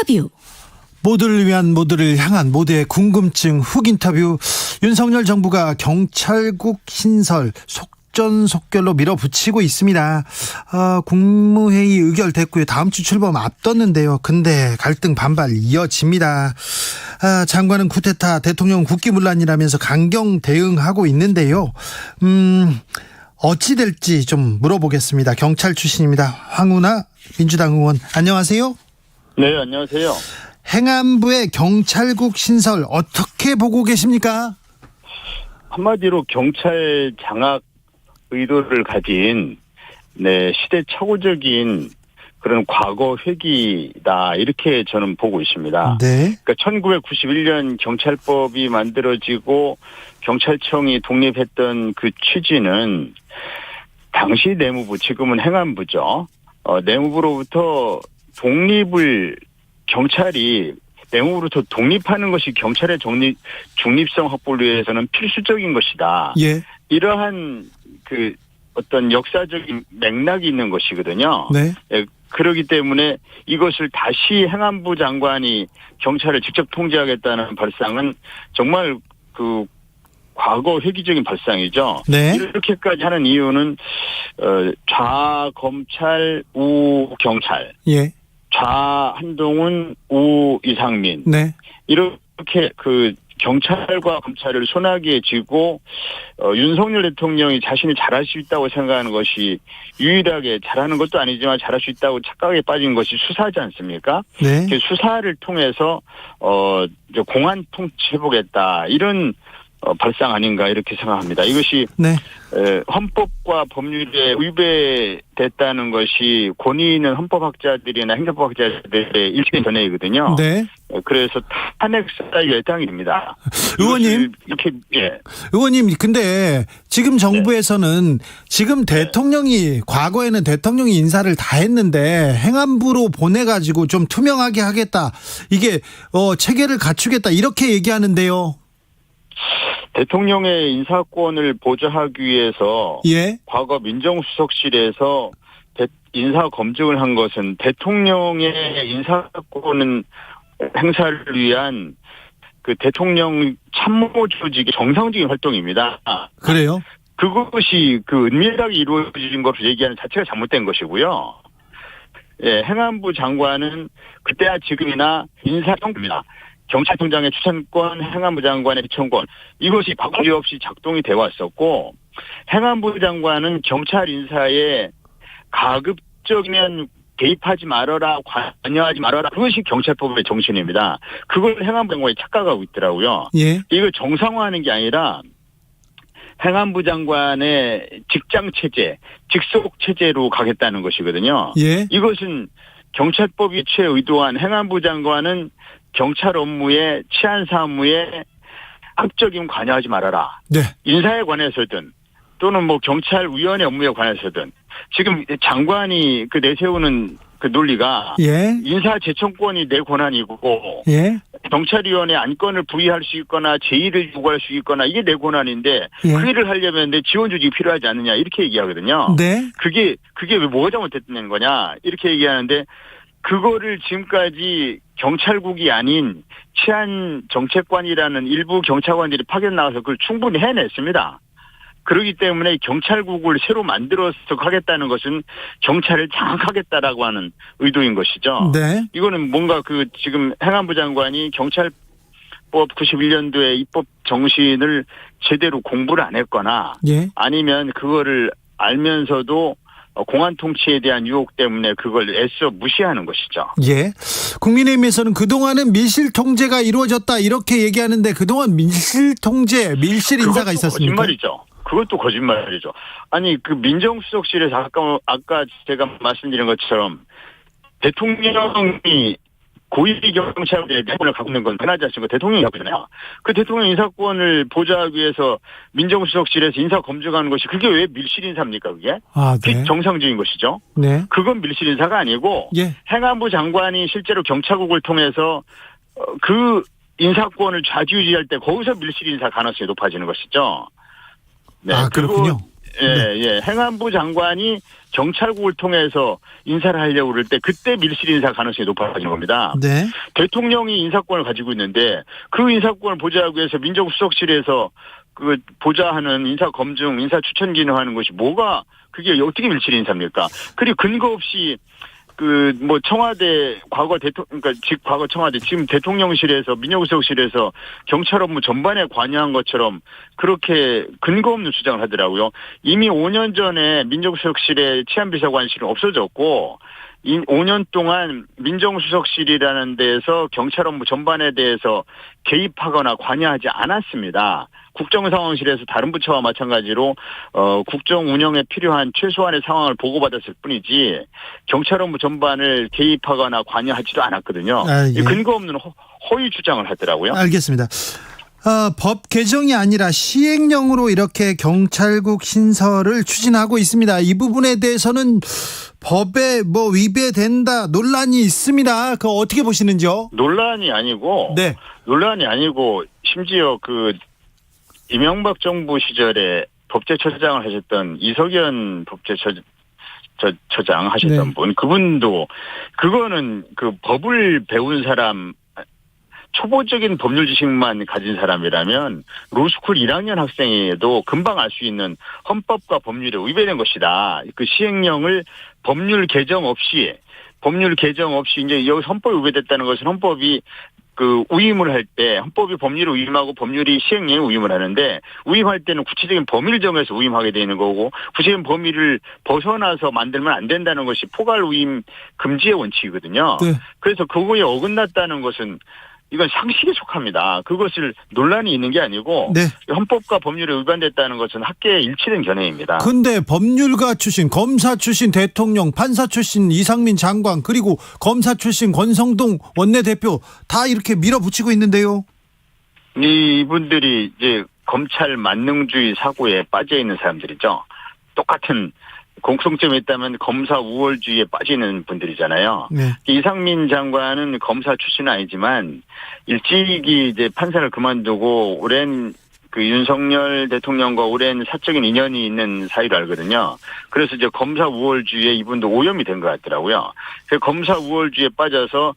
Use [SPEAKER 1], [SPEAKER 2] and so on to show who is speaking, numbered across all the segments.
[SPEAKER 1] 인터뷰.
[SPEAKER 2] 모두를 위한, 모두를 향한, 모두의 궁금증 훅 인터뷰. 윤석열 정부가 경찰국 신설 속전속결로 밀어붙이고 있습니다. 국무회의 의결됐고요. 다음 주 출범 앞뒀는데요. 근데 갈등 반발 이어집니다. 장관은 쿠데타, 대통령은 국기문란이라면서 강경 대응하고 있는데요. 어찌 될지 좀 물어보겠습니다. 경찰 출신입니다. 황운하 민주당 의원, 안녕하세요.
[SPEAKER 3] 네, 안녕하세요.
[SPEAKER 2] 행안부의 경찰국 신설 어떻게 보고 계십니까?
[SPEAKER 3] 한마디로 경찰 장악 의도를 가진 시대착오적인 그런 과거 회기다, 이렇게 저는 보고 있습니다.
[SPEAKER 2] 네.
[SPEAKER 3] 그러니까 1991년 경찰법이 만들어지고 경찰청이 독립했던 그 취지는 당시 내무부, 지금은 행안부죠. 내무부로부터 경찰이 내무부로부터 독립하는 것이 경찰의 중립성 확보를 위해서는 필수적인 것이다.
[SPEAKER 2] 예.
[SPEAKER 3] 이러한 그 어떤 역사적인 맥락이 있는 것이거든요.
[SPEAKER 2] 네.
[SPEAKER 3] 예, 그렇기 때문에 이것을 다시 행안부 장관이 경찰을 직접 통제하겠다는 발상은 정말 그 과거 회기적인 발상이죠.
[SPEAKER 2] 네.
[SPEAKER 3] 이렇게까지 하는 이유는 좌 검찰, 우 경찰.
[SPEAKER 2] 예.
[SPEAKER 3] 좌 한동훈, 우 이상민.
[SPEAKER 2] 네.
[SPEAKER 3] 이렇게 그 경찰과 검찰을 손아귀에 쥐고 윤석열 대통령이 자신이 잘할 수 있다고 생각하는 것이, 유일하게 잘하는 것도 아니지만 잘할 수 있다고 착각에 빠진 것이 수사지 않습니까?
[SPEAKER 2] 네.
[SPEAKER 3] 그 수사를 통해서 공안 통치해보겠다, 이런 발상 아닌가, 이렇게 생각합니다. 이것이
[SPEAKER 2] 네.
[SPEAKER 3] 헌법과 법률에 위배됐다는 것이 권위 있는 헌법학자들이나 행정법학자들의 일치된 견해이거든요.
[SPEAKER 2] 네.
[SPEAKER 3] 그래서 탄핵사의 예당입니다.
[SPEAKER 2] 의원님,
[SPEAKER 3] 이렇게, 예.
[SPEAKER 2] 의원님, 근데 지금 정부에서는 지금 대통령이, 과거에는 대통령이 인사를 다 했는데 행안부로 보내가지고 좀 투명하게 하겠다, 이게 체계를 갖추겠다, 이렇게 얘기하는데요.
[SPEAKER 3] 대통령의 인사권을 보좌하기 위해서
[SPEAKER 2] 예.
[SPEAKER 3] 과거 민정수석실에서 인사 검증을 한 것은 대통령의 인사권은 행사를 위한 그 대통령 참모 조직의 정상적인 활동입니다.
[SPEAKER 2] 그래요?
[SPEAKER 3] 그것이 그 은밀하게 이루어진 것을 얘기하는 자체가 잘못된 것이고요. 예, 행안부 장관은 그때나 지금이나 인사권입니다. 경찰청장의 추천권, 행안부 장관의 추천권, 이것이 바꾸기 없이 작동이 되어 왔었고, 행안부 장관은 경찰 인사에 가급적이면 개입하지 말아라, 관여하지 말아라, 그것이 경찰법의 정신입니다. 그걸 행안부 장관이 착각하고 있더라고요.
[SPEAKER 2] 예.
[SPEAKER 3] 이걸 정상화하는 게 아니라 행안부 장관의 직장체제, 직속체제로 가겠다는 것이거든요.
[SPEAKER 2] 예.
[SPEAKER 3] 이것은 경찰법이 취해 의도한 행안부 장관은 경찰 업무에, 치안 사무에 악적인 관여하지 말아라.
[SPEAKER 2] 네.
[SPEAKER 3] 인사에 관해서든 또는 경찰위원회 업무에 관해서든, 지금 장관이 내세우는 그 논리가,
[SPEAKER 2] 예.
[SPEAKER 3] 인사 제청권이 내 권한이고,
[SPEAKER 2] 예.
[SPEAKER 3] 경찰위원회 안건을 부의할 수 있거나 제의를 요구할 수 있거나 이게 내 권한인데,
[SPEAKER 2] 예.
[SPEAKER 3] 그 일을 하려면 내 지원 조직이 필요하지 않느냐, 이렇게 얘기하거든요.
[SPEAKER 2] 네.
[SPEAKER 3] 그게 왜 뭐가 잘못됐다는 거냐, 이렇게 얘기하는데, 그거를 지금까지 경찰국이 아닌 치안정책관이라는 일부 경찰관들이 파견 나와서 그걸 충분히 해냈습니다. 그렇기 때문에 경찰국을 새로 만들어서 하겠다는 것은 경찰을 장악하겠다라고 하는 의도인 것이죠.
[SPEAKER 2] 네.
[SPEAKER 3] 이거는 뭔가 지금 행안부 장관이 경찰법 91년도의 입법 정신을 제대로 공부를 안 했거나,
[SPEAKER 2] 예.
[SPEAKER 3] 아니면 그거를 알면서도 공안 통치에 대한 유혹 때문에 그걸 애써 무시하는 것이죠.
[SPEAKER 2] 예. 국민의힘에서는 그동안은 밀실 통제가 이루어졌다, 이렇게 얘기하는데, 그동안 밀실 통제, 밀실 인사가 있었습니까?
[SPEAKER 3] 거짓말이죠. 그것도 거짓말이죠. 아니, 민정수석실에서 아까 제가 말씀드린 것처럼 대통령이 고위경찰들의 인사권을 갖고 있는 건 변하지 않습니까? 대통령이 갖고 있잖아요. 그 대통령 인사권을 보좌하기 위해서 민정수석실에서 인사 검증하는 것이, 그게 왜 밀실 인사입니까, 그게?
[SPEAKER 2] 네.
[SPEAKER 3] 그게 정상적인 것이죠.
[SPEAKER 2] 네.
[SPEAKER 3] 그건 밀실 인사가 아니고,
[SPEAKER 2] 예.
[SPEAKER 3] 행안부 장관이 실제로 경찰국을 통해서 그 인사권을 좌지우지할 때 거기서 밀실 인사 가능성이 높아지는 것이죠. 네.
[SPEAKER 2] 그렇군요.
[SPEAKER 3] 행안부 장관이 경찰국을 통해서 인사를 하려고 그럴 때 그때 밀실 인사 가능성이 높아지는 겁니다.
[SPEAKER 2] 네.
[SPEAKER 3] 대통령이 인사권을 가지고 있는데 그 인사권을 보좌하기 위해서 민정수석실에서 그 보좌하는 인사 검증, 인사 추천 기능하는 것이 뭐가 그게 어떻게 밀실 인사입니까? 그리고 근거 없이 그 뭐 청와대 과거 과거 청와대 지금 대통령실에서 민정수석실에서 경찰 업무 전반에 관여한 것처럼 그렇게 근거 없는 주장을 하더라고요. 이미 5년 전에 민정수석실의 치안비서관실은 없어졌고 5년 동안 민정수석실이라는 데에서 경찰 업무 전반에 대해서 개입하거나 관여하지 않았습니다. 국정상황실에서 다른 부처와 마찬가지로 국정 운영에 필요한 최소한의 상황을 보고받았을 뿐이지 경찰 업무 전반을 개입하거나 관여하지도 않았거든요.
[SPEAKER 2] 예.
[SPEAKER 3] 근거 없는 허위 주장을 하더라고요.
[SPEAKER 2] 알겠습니다. 법 개정이 아니라 시행령으로 이렇게 경찰국 신설을 추진하고 있습니다. 이 부분에 대해서는 법에 위배된다 논란이 있습니다. 그거 어떻게 보시는지요?
[SPEAKER 3] 논란이 아니고 심지어 그 이명박 정부 시절에 법제처장을 하셨던 이석연 법제처장 하셨던 분, 그분도 그거는 그 법을 배운 사람, 초보적인 법률 지식만 가진 사람이라면 로스쿨 1학년 학생에도 금방 알 수 있는 헌법과 법률에 위배된 것이다. 그 시행령을 법률 개정 없이 이제 여기 헌법이 위배됐다는 것은 헌법이 그 위임을 할 때 헌법이 법률을 위임하고 법률이 시행령에 위임을 하는데 위임할 때는 구체적인 범위를 정해서 위임하게 되는 거고 구체적인 범위를 벗어나서 만들면 안 된다는 것이 포괄 위임 금지의 원칙이거든요. 네. 그래서 그거에 어긋났다는 것은 이건 상식에 속합니다. 그것을 논란이 있는 게 아니고 헌법과 법률에 위반됐다는 것은 학계에 일치된 견해입니다.
[SPEAKER 2] 그런데 법률가 출신, 검사 출신 대통령, 판사 출신 이상민 장관 그리고 검사 출신 권성동 원내대표 다 이렇게 밀어붙이고 있는데요.
[SPEAKER 3] 이분들이 이제 검찰 만능주의 사고에 빠져 있는 사람들이죠. 똑같은 공통점이 있다면 검사 우월주의에 빠지는 분들이잖아요. 네. 이상민 장관은 검사 출신은 아니지만 일찍이 이제 판사를 그만두고 오랜 그 윤석열 대통령과 오랜 사적인 인연이 있는 사이로 알거든요. 그래서 이제 검사 우월주의에 이분도 오염이 된 것 같더라고요. 그 검사 우월주의에 빠져서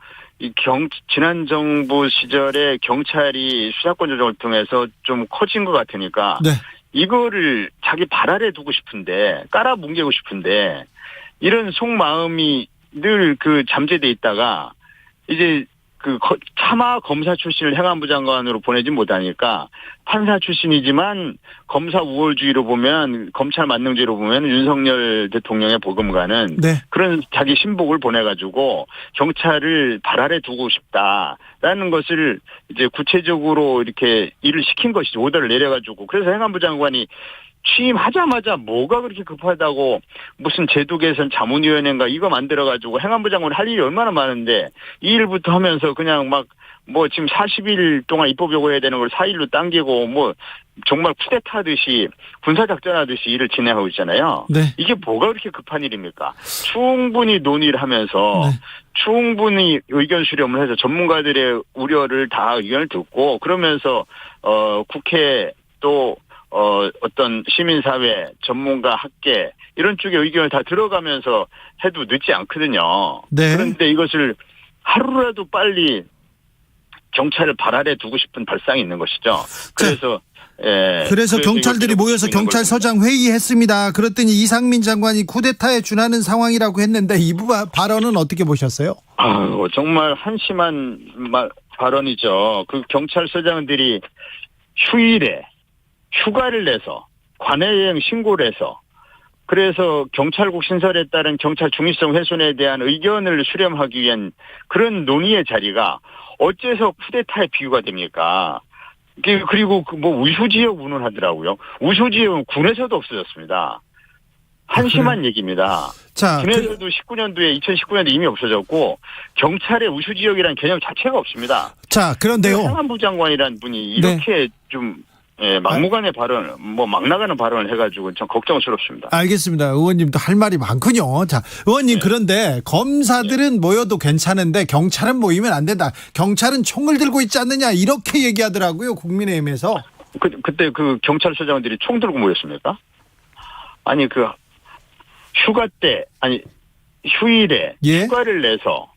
[SPEAKER 3] 지난 정부 시절에 경찰이 수사권 조정을 통해서 좀 커진 것 같으니까. 네. 이거를 자기 발 아래 두고 싶은데 깔아뭉개고 싶은데 이런 속마음이 늘 그 잠재돼 있다가 이제 그 차마 검사 출신을 행안부 장관으로 보내지 못하니까 판사 출신이지만 검사 우월주의로 보면 검찰 만능주의로 보면 윤석열 대통령의 보금가는 그런 자기 신복을 보내가지고 경찰을 발 아래 두고 싶다라는 것을 이제 구체적으로 이렇게 일을 시킨 것이죠. 오더를 내려가지고. 그래서 행안부 장관이 취임하자마자 뭐가 그렇게 급하다고 무슨 제도 개선 자문위원회인가 이거 만들어가지고 행안부 장관이 할 일이 얼마나 많은데 이 일부터 하면서 그냥 지금 40일 동안 입법 요구해야 되는 걸 4일로 당기고 정말 쿠데타 하듯이 군사작전 하듯이 일을 진행하고 있잖아요. 네. 이게 뭐가 그렇게 급한 일입니까? 충분히 논의를 하면서 충분히 의견 수렴을 해서 전문가들의 우려를 다 의견을 듣고 그러면서 국회 또 어떤 시민사회, 전문가, 학계 이런 쪽의 의견을 다 들어가면서 해도 늦지 않거든요. 네. 그런데 이것을 하루라도 빨리 경찰을 발 아래 두고 싶은 발상이 있는 것이죠.
[SPEAKER 2] 그래서 경찰들이 모여서 경찰서장 회의했습니다. 그랬더니 이상민 장관이 쿠데타에 준하는 상황이라고 했는데 이 발언은 어떻게 보셨어요?
[SPEAKER 3] 정말 한심한 발언이죠. 그 경찰서장들이 휴일에 휴가를 내서 관해여행 신고를 해서 그래서 경찰국 신설에 따른 경찰 중립성 훼손에 대한 의견을 수렴하기 위한 그런 논의의 자리가 어째서 쿠데타에 비유가 됩니까? 그리고 우수지역 운운하더라고요. 우수지역은 군에서도 없어졌습니다. 한심한 얘기입니다. 군에서도 2019년도에 이미 없어졌고 경찰의 우수지역이라는 개념 자체가 없습니다.
[SPEAKER 2] 그런데요.
[SPEAKER 3] 행안부 장관이라는 분이 이렇게 좀 막무가내 발언, 막 나가는 발언을 해가지고 참 걱정스럽습니다.
[SPEAKER 2] 알겠습니다. 의원님도 할 말이 많군요. 의원님 그런데 검사들은 모여도 괜찮은데 경찰은 모이면 안 된다. 경찰은 총을 들고 있지 않느냐 이렇게 얘기하더라고요. 국민의힘에서.
[SPEAKER 3] 그때 그 경찰서장들이 총 들고 모였습니까? 아니 그 휴가 때 휴일에
[SPEAKER 2] 예?
[SPEAKER 3] 휴가를 내서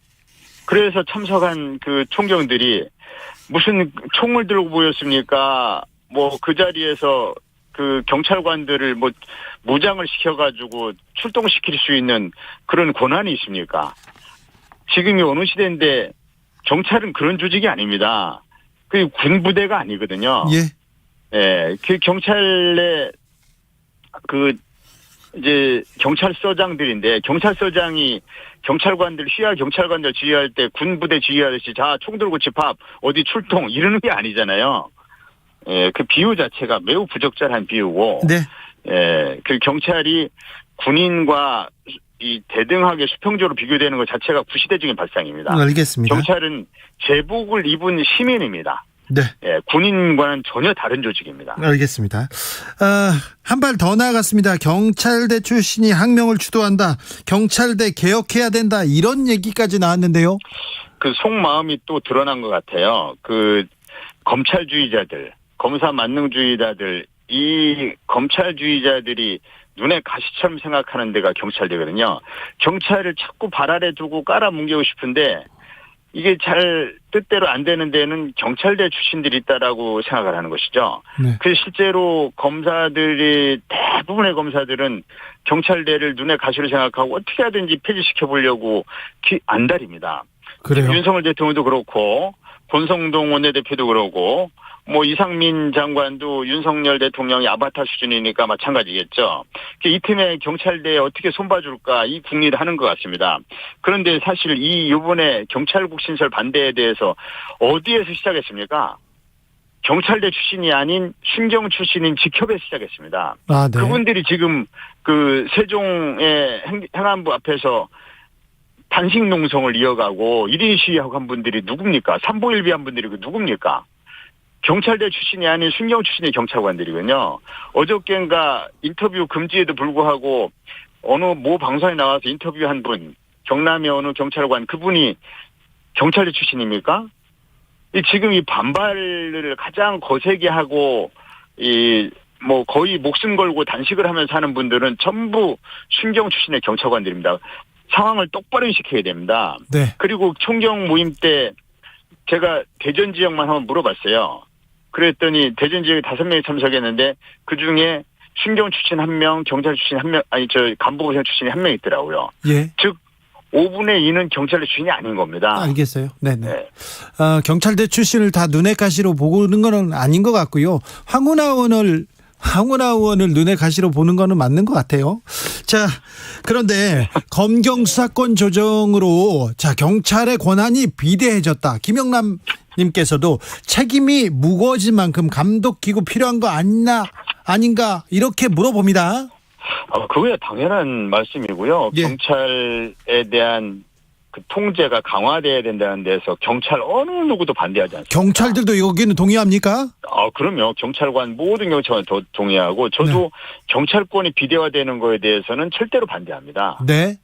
[SPEAKER 3] 그래서 참석한 그 총경들이 무슨 총을 들고 보였습니까? 뭐 그 자리에서 그 경찰관들을 뭐 무장을 시켜가지고 출동시킬 수 있는 그런 권한이 있습니까? 지금이 어느 시대인데 경찰은 그런 조직이 아닙니다. 그 군부대가 아니거든요.
[SPEAKER 2] 예.
[SPEAKER 3] 예, 그 경찰의 그 이제 경찰서장들인데 경찰서장이 경찰관들 휘하 경찰관들 지휘할 때 군부대 지휘하듯이 자 총 들고 집합 어디 출동 이러는 게 아니잖아요. 예, 그 비유 자체가 매우 부적절한 비유고,
[SPEAKER 2] 네.
[SPEAKER 3] 예, 그 경찰이 군인과 이 대등하게 수평적으로 비교되는 것 자체가 구시대적인 발상입니다.
[SPEAKER 2] 알겠습니다.
[SPEAKER 3] 경찰은 제복을 입은 시민입니다.
[SPEAKER 2] 네.
[SPEAKER 3] 예, 군인과는 전혀 다른 조직입니다.
[SPEAKER 2] 알겠습니다. 한 발 더 나아갔습니다. 경찰대 출신이 항명을 주도한다. 경찰대 개혁해야 된다. 이런 얘기까지 나왔는데요.
[SPEAKER 3] 그 속마음이 또 드러난 것 같아요. 그 검찰주의자들, 검사 만능주의자들, 이 검찰주의자들이 눈에 가시처럼 생각하는 데가 경찰대거든요. 경찰을 자꾸 발 아래 두고 깔아뭉개고 싶은데 이게 잘 뜻대로 안 되는 데는 경찰대 출신들이 있다라고 생각을 하는 것이죠.
[SPEAKER 2] 네.
[SPEAKER 3] 그래서 실제로 검사들이 대부분의 검사들은 경찰대를 눈에 가시로 생각하고 어떻게 하든지 폐지시켜 보려고 안달입니다.
[SPEAKER 2] 그래요.
[SPEAKER 3] 윤석열 대통령도 그렇고 권성동 원내대표도 그러고 뭐 이상민 장관도 윤석열 대통령이 아바타 수준이니까 마찬가지겠죠. 이 틈에 경찰대에 어떻게 손봐줄까 이 궁리를 하는 것 같습니다. 그런데 사실 이번에 경찰국 신설 반대에 대해서 어디에서 시작했습니까? 경찰대 출신이 아닌 순경 출신인 직협에서 시작했습니다.
[SPEAKER 2] 아, 네.
[SPEAKER 3] 그분들이 지금 그 세종의 행안부 앞에서 단식 농성을 이어가고 1인 시위하고 한 분들이 누굽니까? 삼보일비 한 분들이 누굽니까? 경찰대 출신이 아닌 순경 출신의 경찰관들이군요. 어저께인가 인터뷰 금지에도 불구하고 어느 모 방송에 나와서 인터뷰한 분, 경남의 어느 경찰관 그분이 경찰대 출신입니까? 지금 이 반발을 가장 거세게 하고 뭐 거의 목숨 걸고 단식을 하면서 하는 분들은 전부 순경 출신의 경찰관들입니다. 상황을 똑바로 시켜야 됩니다.
[SPEAKER 2] 네.
[SPEAKER 3] 그리고 총경 모임 때 제가 대전 지역만 한번 물어봤어요. 그랬더니 대전 지역에 5명이 참석했는데 그중에 순경 출신 1명, 경찰 출신 1명, 간부고생 출신이 1명 있더라고요. 예. 즉 5분의 2는 경찰대 출신이 아닌 겁니다.
[SPEAKER 2] 알겠어요. 네네. 네. 경찰대 출신을 다 눈에 가시로 보는 건 아닌 것 같고요. 황운하 의원을 눈에 가시로 보는 거는 맞는 것 같아요. 자, 그런데 검경 수사권 조정으로 경찰의 권한이 비대해졌다. 김영남 님께서도 책임이 무거워진 만큼 감독기구 필요한 거 아닌가 이렇게 물어봅니다.
[SPEAKER 3] 그거야 당연한 말씀이고요.
[SPEAKER 2] 예.
[SPEAKER 3] 경찰에 대한 그 통제가 강화돼야 된다는 데서 경찰 어느 누구도 반대하지 않습니다.
[SPEAKER 2] 경찰들도 여기는 동의합니까?
[SPEAKER 3] 그럼요. 경찰관 모든 경찰관 동의하고 저도 네. 경찰권이 비대화되는 거에 대해서는 절대로 반대합니다.
[SPEAKER 2] 네.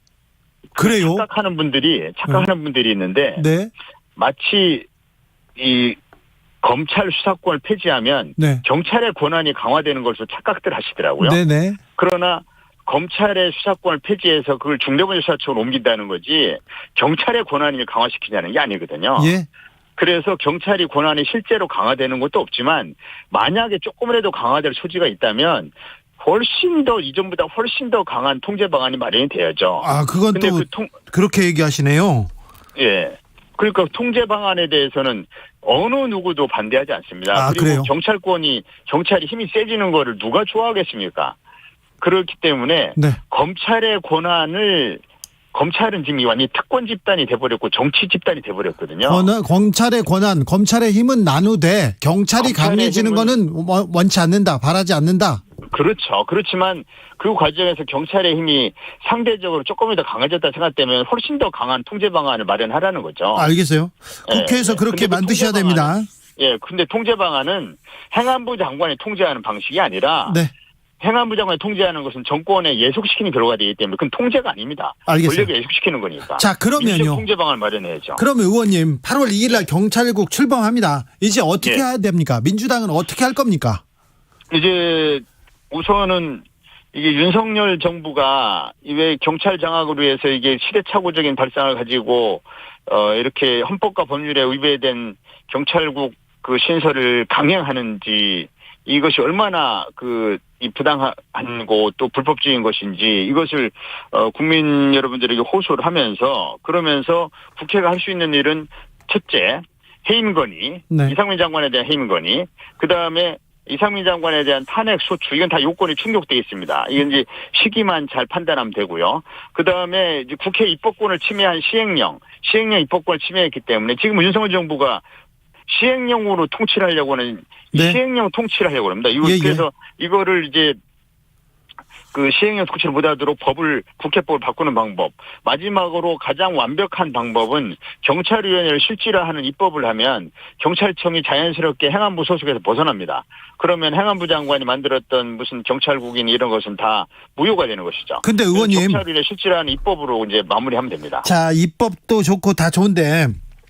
[SPEAKER 2] 그래요?
[SPEAKER 3] 착각하는 분들이 있는데
[SPEAKER 2] 네.
[SPEAKER 3] 마치 이 검찰 수사권을 폐지하면 네. 경찰의 권한이 강화되는 것으로 착각들 하시더라고요.
[SPEAKER 2] 네네.
[SPEAKER 3] 그러나 검찰의 수사권을 폐지해서 그걸 중대범죄수사청으로 옮긴다는 거지 경찰의 권한을 강화시키자는 게 아니거든요.
[SPEAKER 2] 예.
[SPEAKER 3] 그래서 경찰이 권한이 실제로 강화되는 것도 없지만 만약에 조금이라도 강화될 소지가 있다면 훨씬 더 이전보다 훨씬 더 강한 통제 방안이 마련이 돼야죠.
[SPEAKER 2] 그건 또 그렇게 얘기하시네요.
[SPEAKER 3] 예. 그러니까 통제 방안에 대해서는 어느 누구도 반대하지 않습니다. 그리고
[SPEAKER 2] 그래요?
[SPEAKER 3] 경찰이 힘이 세지는 거를 누가 좋아하겠습니까? 그렇기 때문에 네. 검찰의 권한을 검찰은 지금 완전히 특권 집단이 돼버렸고 정치 집단이 돼버렸거든요.
[SPEAKER 2] 검찰의 권한, 검찰의 힘은 나누되 경찰이 강해지는 거는 원치 않는다, 바라지 않는다.
[SPEAKER 3] 그렇죠. 그렇지만 그 과정에서 경찰의 힘이 상대적으로 조금이더 강해졌다 생각되면 훨씬 더 강한 통제 방안을 마련하라는 거죠.
[SPEAKER 2] 알겠어요. 국회에서 그렇게 만드셔야 됩니다.
[SPEAKER 3] 근데 통제 방안은 행안부 장관이 통제하는 방식이 아니라 네. 행안부 장관이 통제하는 것은 정권에 예속시키는 결과가 되기 때문에 그건 통제가 아닙니다.
[SPEAKER 2] 알겠어요.
[SPEAKER 3] 권력에 예속시키는 거니까.
[SPEAKER 2] 자, 그러면요.
[SPEAKER 3] 통제 방안을 마련해야죠.
[SPEAKER 2] 그러면 의원님 8월 2일 날 경찰국 출범합니다. 이제 어떻게 해야 됩니까? 민주당은 어떻게 할 겁니까?
[SPEAKER 3] 이제 우선은 이게 윤석열 정부가 왜 경찰 장악으로 해서 이게 시대착오적인 발상을 가지고 이렇게 헌법과 법률에 위배된 경찰국 그 신설을 강행하는지, 이것이 얼마나 이 부당하고 또 불법적인 것인지 이것을 국민 여러분들에게 호소를 하면서, 그러면서 국회가 할 수 있는 일은 첫째, 해임 건의,
[SPEAKER 2] 네.
[SPEAKER 3] 이상민 장관에 대한 해임 건의, 그 다음에 이상민 장관에 대한 탄핵 소추, 이건 다 요건이 충족되어 있습니다. 이건 이제 시기만 잘 판단하면 되고요. 그 다음에 이제 국회 입법권을 침해한 시행령 입법권을 침해했기 때문에 지금 윤석열 정부가 시행령으로 통치를 하려고 하는,
[SPEAKER 2] 네.
[SPEAKER 3] 시행령 통치를 하려고 합니다. 그래서 이거를 이제 그 시행령 통치를 못하도록 국회법을 바꾸는 방법. 마지막으로 가장 완벽한 방법은 경찰위원회를 실질화하는 입법을 하면 경찰청이 자연스럽게 행안부 소속에서 벗어납니다. 그러면 행안부 장관이 만들었던 무슨 경찰국인 이런 것은 다 무효가 되는 것이죠.
[SPEAKER 2] 근데 의원님,
[SPEAKER 3] 경찰위원회 실질화하는 입법으로 이제 마무리하면 됩니다.
[SPEAKER 2] 자, 입법도 좋고 다 좋은데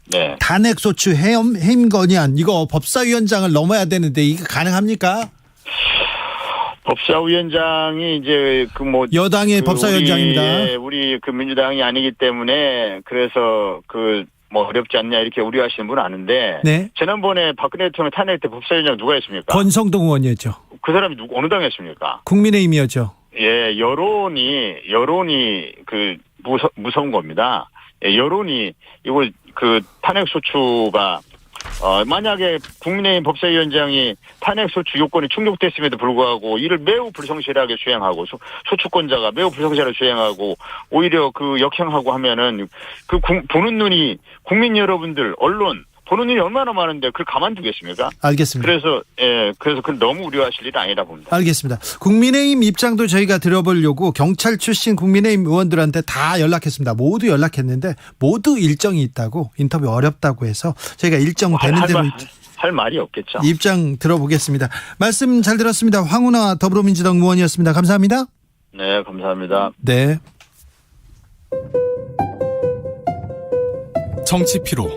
[SPEAKER 3] 네.
[SPEAKER 2] 탄핵소추 해임 건의안 이거 법사위원장을 넘어야 되는데 이게 가능합니까?
[SPEAKER 3] 법사위원장이 이제
[SPEAKER 2] 여당의 법사위원장입니다.
[SPEAKER 3] 우리 민주당이 아니기 때문에 그래서 어렵지 않냐 이렇게 우려하시는 분은 아는데,
[SPEAKER 2] 네.
[SPEAKER 3] 지난번에 박근혜 대통령 탄핵 때 법사위원장 누가 했습니까?
[SPEAKER 2] 권성동 의원이었죠.
[SPEAKER 3] 그 사람이 어느 당이었습니까?
[SPEAKER 2] 국민의힘이었죠.
[SPEAKER 3] 예, 여론이 무서운 겁니다. 예, 여론이 이거 탄핵 소추가 만약에 국민의힘 법사위원장이 탄핵소추 요건이 충족됐음에도 불구하고 이를 매우 불성실하게 수행하고, 소추권자가 매우 불성실하게 수행하고 오히려 역행하고 하면은 보는 눈이, 국민 여러분들, 언론 보는 눈이 얼마나 많은데 그걸 가만두겠습니까?
[SPEAKER 2] 알겠습니다.
[SPEAKER 3] 그래서 너무 우려하실 일은 아니다 봅니다.
[SPEAKER 2] 알겠습니다. 국민의힘 입장도 저희가 들어보려고 경찰 출신 국민의힘 의원들한테 다 연락했습니다. 모두 연락했는데 모두 일정이 있다고, 인터뷰 어렵다고 해서 저희가 일정 되는 대로
[SPEAKER 3] 할 말이 없겠죠.
[SPEAKER 2] 입장 들어보겠습니다. 말씀 잘 들었습니다. 황운하 더불어민주당 의원이었습니다. 감사합니다.
[SPEAKER 3] 네, 감사합니다.
[SPEAKER 2] 네.
[SPEAKER 1] 정치 피로,